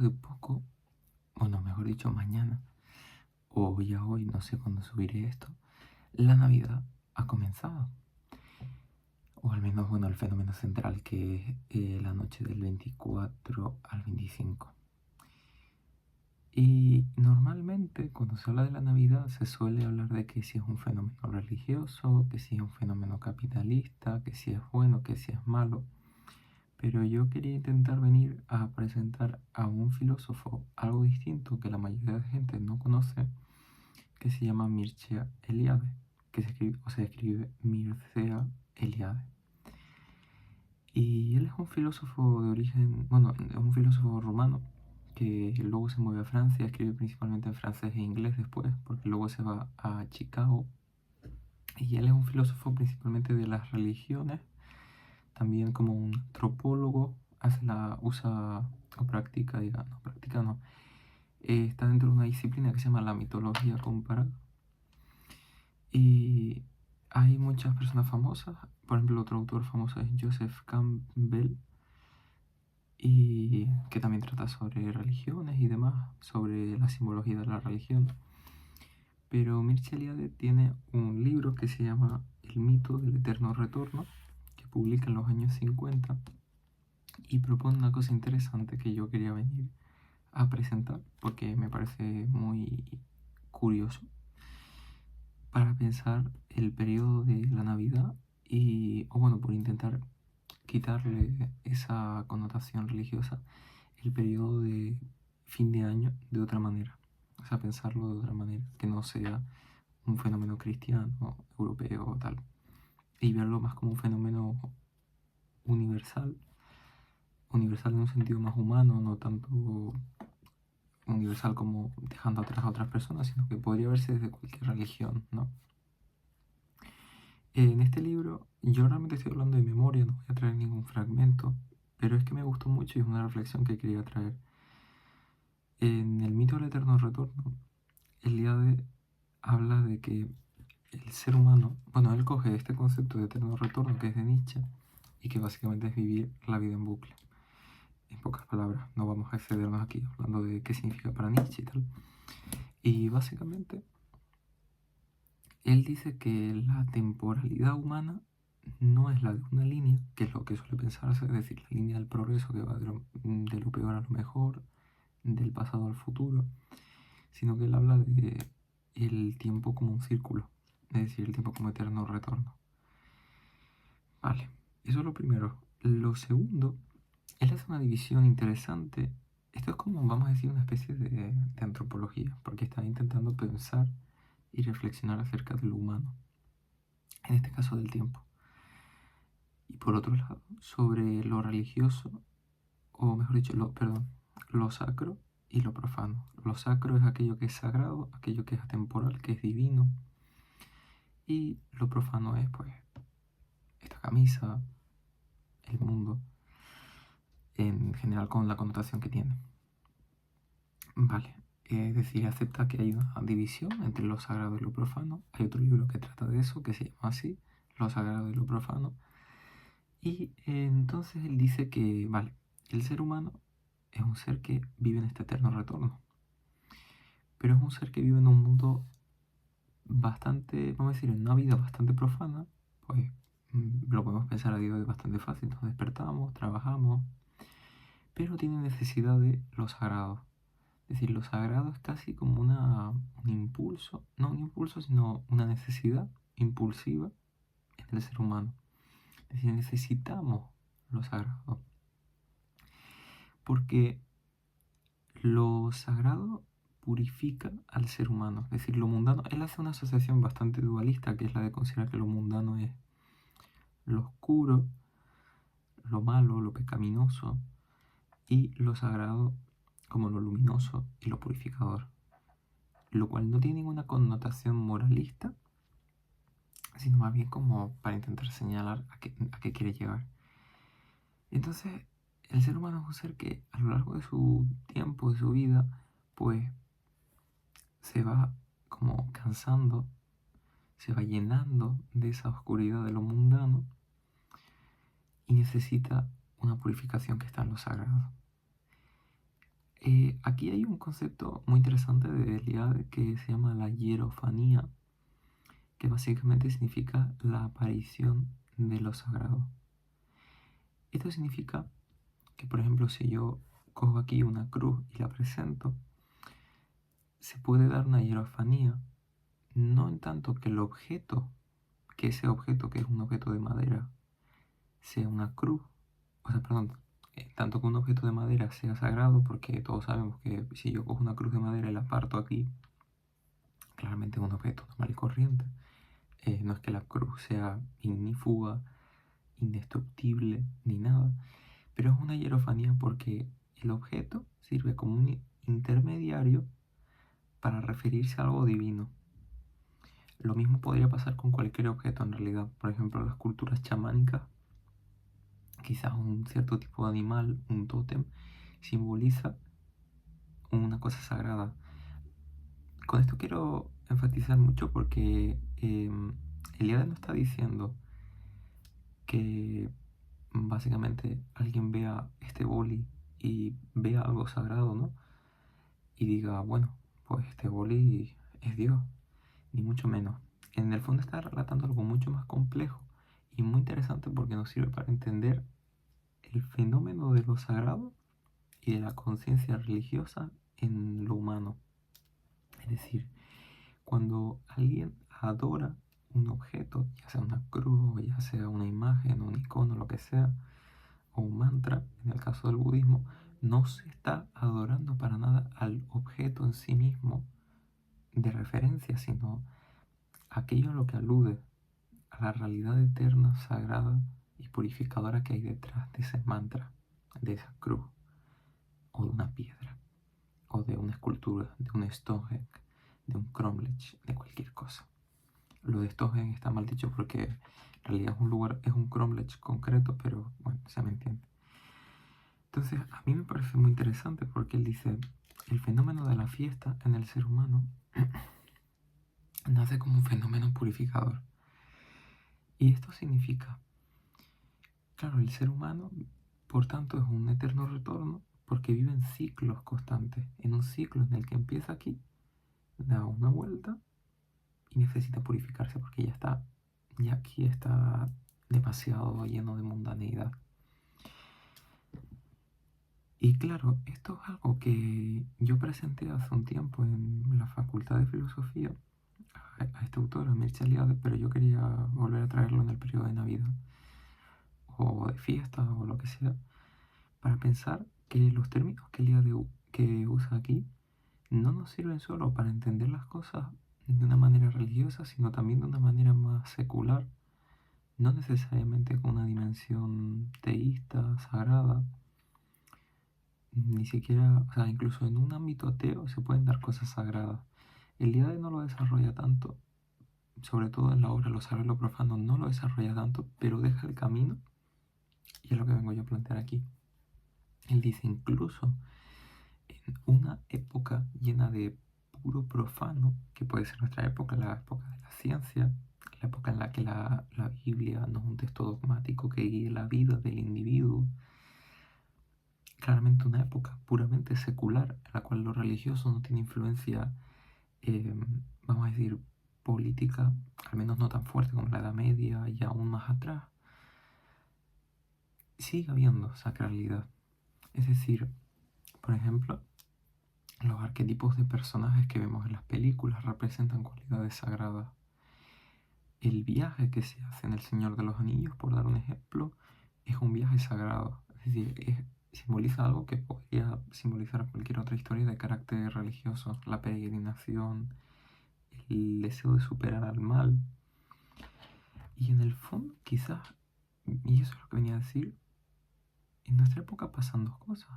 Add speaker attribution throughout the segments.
Speaker 1: de poco, bueno, mejor dicho, mañana, o ya hoy, no sé cuándo subiré esto, la Navidad ha comenzado. O al menos, bueno, el fenómeno central que es la noche del 24 al 25. Y normalmente cuando se habla de la Navidad se suele hablar de que si es un fenómeno religioso, que si es un fenómeno capitalista, que si es bueno, que si es malo. Pero yo quería intentar venir a presentar a un filósofo algo distinto que la mayoría de gente no conoce, que se llama Mircea Eliade, que se escribe Mircea Eliade. Y él es un filósofo de origen, bueno, es un filósofo rumano que luego se mueve a Francia, escribe principalmente en francés e inglés después, porque luego se va a Chicago. Y él es un filósofo principalmente de las religiones, también como un antropólogo, usa o practica, practica no, está dentro de una disciplina que se llama la mitología comparada. Y hay muchas personas famosas, por ejemplo, otro autor famoso es Joseph Campbell, y que también trata sobre religiones y demás, sobre la simbología de la religión. Pero Mircea Eliade tiene un libro que se llama El mito del eterno retorno, que publica en los años 50 y propone una cosa interesante que yo quería venir a presentar porque me parece muy curioso para pensar el periodo de la Navidad o bueno, por intentar quitarle esa connotación religiosa, el periodo de fin de año de otra manera. O sea, pensarlo de otra manera, que no sea un fenómeno cristiano, europeo o tal. Y verlo más como un fenómeno universal, universal en un sentido más humano, no tanto universal como dejando atrás a otras personas, sino que podría verse desde cualquier religión, ¿no? En este libro, yo realmente estoy hablando de memoria, no voy a traer ningún fragmento, pero es que me gustó mucho y es una reflexión que quería traer. En el mito del eterno retorno, Eliade habla de que el ser humano, bueno, él coge este concepto de eterno retorno que es de Nietzsche y que básicamente es vivir la vida en bucle. En pocas palabras, no vamos a excedernos aquí hablando de qué significa para Nietzsche y tal. Y básicamente, él dice que la temporalidad humana no es la de una línea, que es lo que suele pensarse, es decir, la línea del progreso que va de lo peor a lo mejor, del pasado al futuro, sino que él habla de el tiempo como un círculo, es decir, el tiempo como eterno retorno. Vale, eso es lo primero. Lo segundo, él hace una división interesante. Esto es como, vamos a decir, una especie de antropología, porque está intentando pensar y reflexionar acerca de lo humano, en este caso del tiempo. Y por otro lado, sobre lo religioso, o mejor dicho, lo sacro y lo profano. Lo sacro es aquello que es sagrado, aquello que es atemporal, que es divino. Y lo profano es, pues, esta camisa, el mundo, en general con la connotación que tiene. Vale, es decir, acepta que hay una división entre lo sagrado y lo profano. Hay otro libro que trata de eso, que se llama así, Lo sagrado y lo profano. Y entonces él dice que, vale, el ser humano es un ser que vive en este eterno retorno. Pero es un ser que vive en un mundo bastante, vamos a decir, en una vida bastante profana. Pues lo podemos pensar a día de hoy bastante fácil. Nos despertamos, trabajamos, pero tiene necesidad de lo sagrado. Es decir, lo sagrado es casi como un impulso, no un impulso, sino una necesidad impulsiva en el ser humano. Es decir, necesitamos lo sagrado. Porque lo sagrado purifica al ser humano. Es decir, lo mundano, él hace una asociación bastante dualista, que es la de considerar que lo mundano es lo oscuro, lo malo, lo pecaminoso, y lo sagrado como lo luminoso y lo purificador. Lo cual no tiene ninguna connotación moralista, sino más bien como para intentar señalar a qué quiere llegar. Entonces, el ser humano es un ser que a lo largo de su tiempo, de su vida, pues se va como cansando, se va llenando de esa oscuridad de lo mundano y necesita una purificación que está en lo sagrado. Aquí hay un concepto muy interesante de Eliade que se llama la hierofanía, que básicamente significa la aparición de lo sagrado. Esto significa que, por ejemplo, si yo cojo aquí una cruz y la presento, se puede dar una hierofanía, no en tanto que el objeto, que ese objeto que es un objeto de madera, sea una cruz, o sea, perdón, tanto que un objeto de madera sea sagrado, porque todos sabemos que si yo cojo una cruz de madera y la parto aquí, claramente es un objeto normal y corriente. No es que la cruz sea ignífuga, indestructible, ni nada, pero es una hierofanía porque el objeto sirve como un intermediario para referirse a algo divino. Lo mismo podría pasar con cualquier objeto en realidad. Por ejemplo, las culturas chamánicas, quizás un cierto tipo de animal, un tótem, simboliza una cosa sagrada. Con esto quiero enfatizar mucho porque Eliade no está diciendo que básicamente alguien vea este boli y vea algo sagrado, ¿no? Y diga, bueno, pues este boli es Dios, ni mucho menos. En el fondo está relatando algo mucho más complejo y muy interesante porque nos sirve para entender el fenómeno de lo sagrado y de la conciencia religiosa en lo humano. Es decir, cuando alguien adora un objeto, ya sea una cruz, ya sea una imagen, un icono, lo que sea, o un mantra, en el caso del budismo, no se está adorando para nada al objeto en sí mismo de referencia, sino aquello a lo que alude, a la realidad eterna, sagrada y purificadora que hay detrás de ese mantra, de esa cruz, o de una piedra, o de una escultura, de un Stonehenge, de un cromlech, de cualquier cosa. Lo de Stonehenge está mal dicho porque en realidad es un lugar, es un cromlech concreto, pero bueno, se me entiende. Entonces, a mí me parece muy interesante porque él dice, el fenómeno de la fiesta en el ser humano nace como un fenómeno purificador. Y esto significa, claro, el ser humano, por tanto, es un eterno retorno porque vive en ciclos constantes, en un ciclo en el que empieza aquí, da una vuelta y necesita purificarse porque ya aquí está demasiado lleno de mundanidad. Y claro, esto es algo que yo presenté hace un tiempo en la Facultad de Filosofía a este autor, a Mircea Eliade, pero yo quería volver a traerlo en el periodo de Navidad o de fiesta o lo que sea, para pensar que los términos que Eliade que usa aquí no nos sirven solo para entender las cosas de una manera religiosa, sino también de una manera más secular, no necesariamente con una dimensión teísta, sagrada, ni siquiera, o sea, incluso en un ámbito ateo se pueden dar cosas sagradas. Eliade no lo desarrolla tanto, sobre todo en la obra Lo sagrado y lo profano, no lo desarrolla tanto, pero deja el camino, y es lo que vengo yo a plantear aquí. Él dice, incluso en una época llena de puro profano, que puede ser nuestra época, la época de la ciencia, la época en la que la Biblia no es un texto dogmático que guíe la vida del individuo, claramente una época puramente secular, en la cual lo religioso no tiene influencia, vamos a decir, política, al menos no tan fuerte como la Edad Media y aún más atrás, sigue habiendo sacralidad. Es decir, por ejemplo, los arquetipos de personajes que vemos en las películas representan cualidades sagradas. El viaje que se hace en El Señor de los Anillos, por dar un ejemplo, es un viaje sagrado. Es decir, simboliza algo que podría simbolizar cualquier otra historia de carácter religioso. La peregrinación, el deseo de superar al mal. Y en el fondo, quizás, y eso es lo que venía a decir, en nuestra época pasan dos cosas.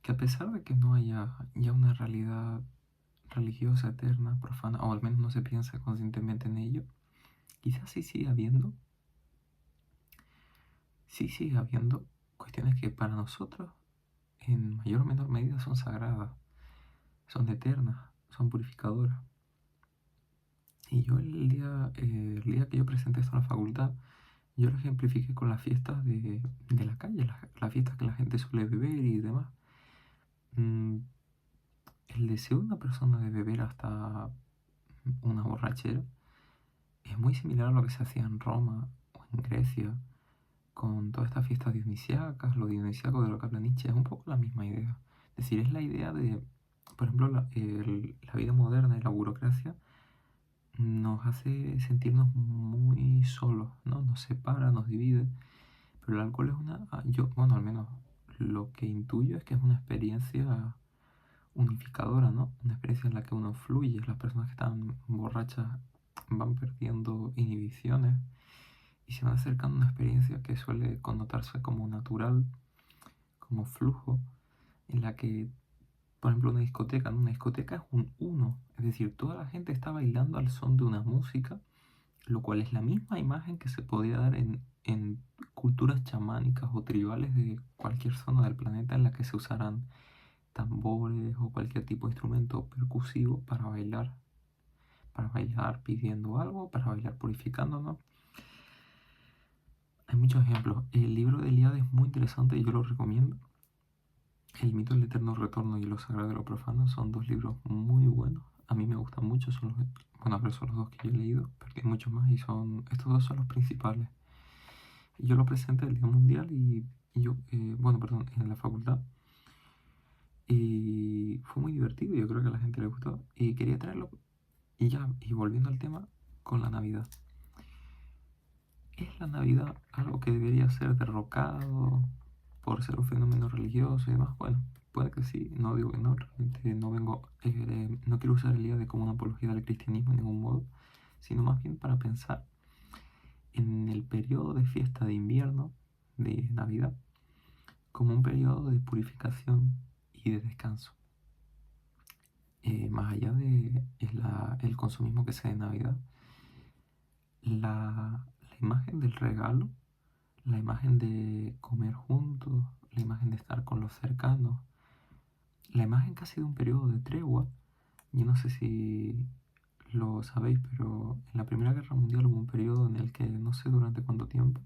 Speaker 1: Que a pesar de que no haya ya una realidad religiosa, eterna, profana, o al menos no se piensa conscientemente en ello, quizás sí sigue habiendo cuestiones que para nosotros en mayor o menor medida son sagradas, son eternas, son purificadoras. Y yo el día que yo presenté esto en la facultad, yo lo ejemplifiqué con las fiestas de la calle, las fiestas que la gente suele beber y demás. mm, el deseo de una persona de beber hasta una borrachera es muy similar a lo que se hacía en Roma o en Grecia, con todas estas fiestas dionisíacas, lo dionisíaco de lo que habla Nietzsche, es un poco la misma idea. Es decir, es la idea de, por ejemplo, la vida moderna y la burocracia nos hace sentirnos muy solos, ¿no? Nos separa, nos divide, pero el alcohol es bueno, al menos lo que intuyo es que es una experiencia unificadora, ¿no? Una experiencia en la que uno fluye, las personas que están borrachas van perdiendo inhibiciones y se van acercando a una experiencia que suele connotarse como natural, como flujo, en la que, por ejemplo, una discoteca, ¿no? Una discoteca es un uno, es decir, toda la gente está bailando al son de una música, lo cual es la misma imagen que se podría dar en culturas chamánicas o tribales de cualquier zona del planeta en la que se usarán tambores o cualquier tipo de instrumento percusivo para bailar pidiendo algo, para bailar purificándonos. Hay muchos ejemplos. El libro de Eliade es muy interesante y yo lo recomiendo. El mito del eterno retorno y lo sagrado y lo profano son dos libros muy buenos. A mí me gustan mucho, bueno, pero son los dos que yo he leído, porque hay muchos más y estos dos son los principales. Yo lo presenté el Día Mundial bueno, perdón, en la facultad. Y fue muy divertido, yo creo que a la gente le gustó. Y quería traerlo, y volviendo al tema, con la Navidad. ¿Es la Navidad algo que debería ser derrocado por ser un fenómeno religioso y demás? Bueno, puede que sí, no digo que no, realmente no quiero usar el día de como una apología del cristianismo en ningún modo, sino más bien para pensar en el periodo de fiesta de invierno, de Navidad, como un periodo de purificación y de descanso. Más allá de el consumismo que se da en Navidad, la imagen del regalo, la imagen de comer juntos, la imagen de estar con los cercanos, la imagen casi de un periodo de tregua. Yo no sé si lo sabéis, pero en la Primera Guerra Mundial hubo un periodo en el que no sé durante cuánto tiempo,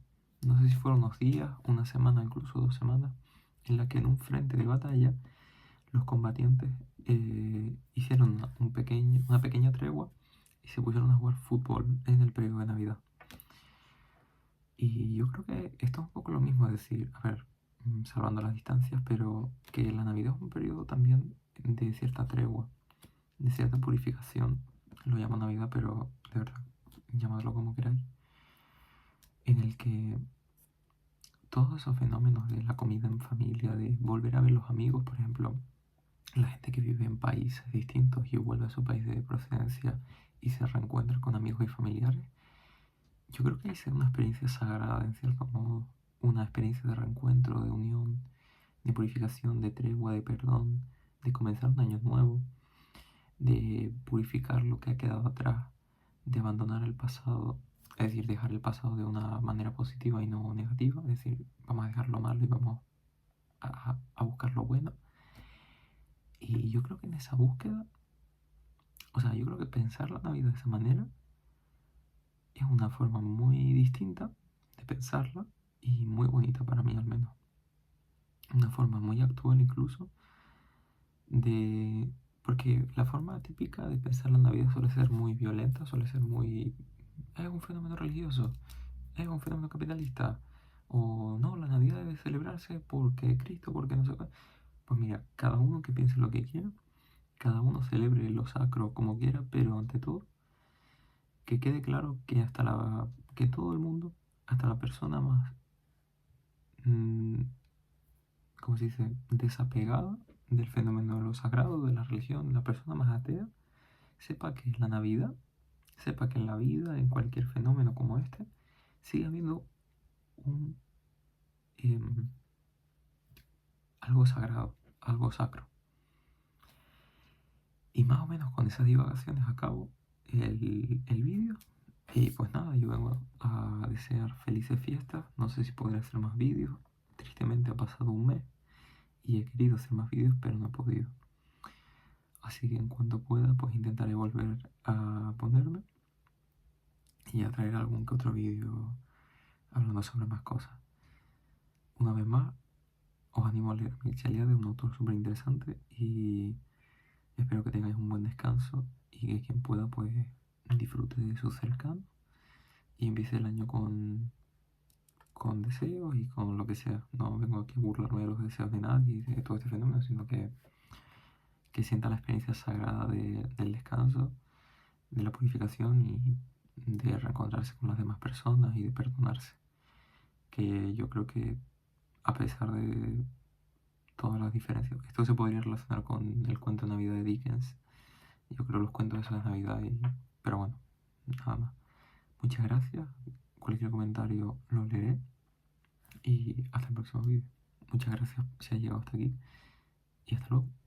Speaker 1: no sé si fueron unos días, una semana, incluso 2 semanas, en la que en un frente de batalla los combatientes hicieron una pequeña tregua y se pusieron a jugar fútbol en el periodo de Navidad. Y yo creo que esto es un poco lo mismo, es decir, a ver, salvando las distancias, pero que la Navidad es un periodo también de cierta tregua, de cierta purificación. Lo llamo Navidad, pero de verdad, llamadlo como queráis. En el que todos esos fenómenos de la comida en familia, de volver a ver los amigos, por ejemplo, la gente que vive en países distintos y vuelve a su país de procedencia y se reencuentra con amigos y familiares, yo creo que es una experiencia sagrada, en cierto modo, una experiencia de reencuentro, de unión, de purificación, de tregua, de perdón, de comenzar un año nuevo, de purificar lo que ha quedado atrás, de abandonar el pasado, es decir, dejar el pasado de una manera positiva y no negativa, es decir, vamos a dejar lo malo y vamos a buscar lo bueno. Y yo creo que en esa búsqueda, o sea, yo creo que pensar la Navidad de esa manera es una forma muy distinta de pensarla y muy bonita para mí al menos. Una forma muy actual incluso de... Porque la forma típica de pensar la Navidad suele ser muy violenta, suele ser muy... Es un fenómeno religioso, es un fenómeno capitalista. O no, la Navidad debe celebrarse porque Cristo, porque no sé qué. Pues mira, cada uno que piense lo que quiera, cada uno celebre lo sacro como quiera, pero ante todo, que quede claro que que todo el mundo, hasta la persona más, mm, ¿cómo se dice?, desapegada del fenómeno de lo sagrado, de la religión, la persona más atea, sepa que la Navidad, sepa que en la vida, en cualquier fenómeno como este, sigue habiendo un, em, algo sagrado, algo sacro. Y más o menos con esas divagaciones acabo el vídeo. Y pues nada, yo vengo a desear felices fiestas. No sé si podré hacer más vídeos. Tristemente ha pasado un mes y he querido hacer más vídeos, pero no he podido. Así que en cuanto pueda, pues intentaré volver a ponerme y a traer algún que otro vídeo hablando sobre más cosas. Una vez más, os animo a leer Mircea Eliade, un autor súper interesante, y espero que tengáis un buen descanso y que quien pueda pues disfrute de sus cercanos y empiece el año con deseos y con lo que sea. No vengo aquí a burlarme de los deseos de nadie y de todo este fenómeno, sino que sienta la experiencia sagrada del descanso, de la purificación y de reencontrarse con las demás personas y de perdonarse. Que yo creo que a pesar de todas las diferencias, esto se podría relacionar con el cuento de Navidad de Dickens. Yo creo los cuentos de esas Navidad, pero bueno, nada más. Muchas gracias. Cualquier comentario lo leeré y hasta el próximo vídeo. Muchas gracias si has llegado hasta aquí y hasta luego.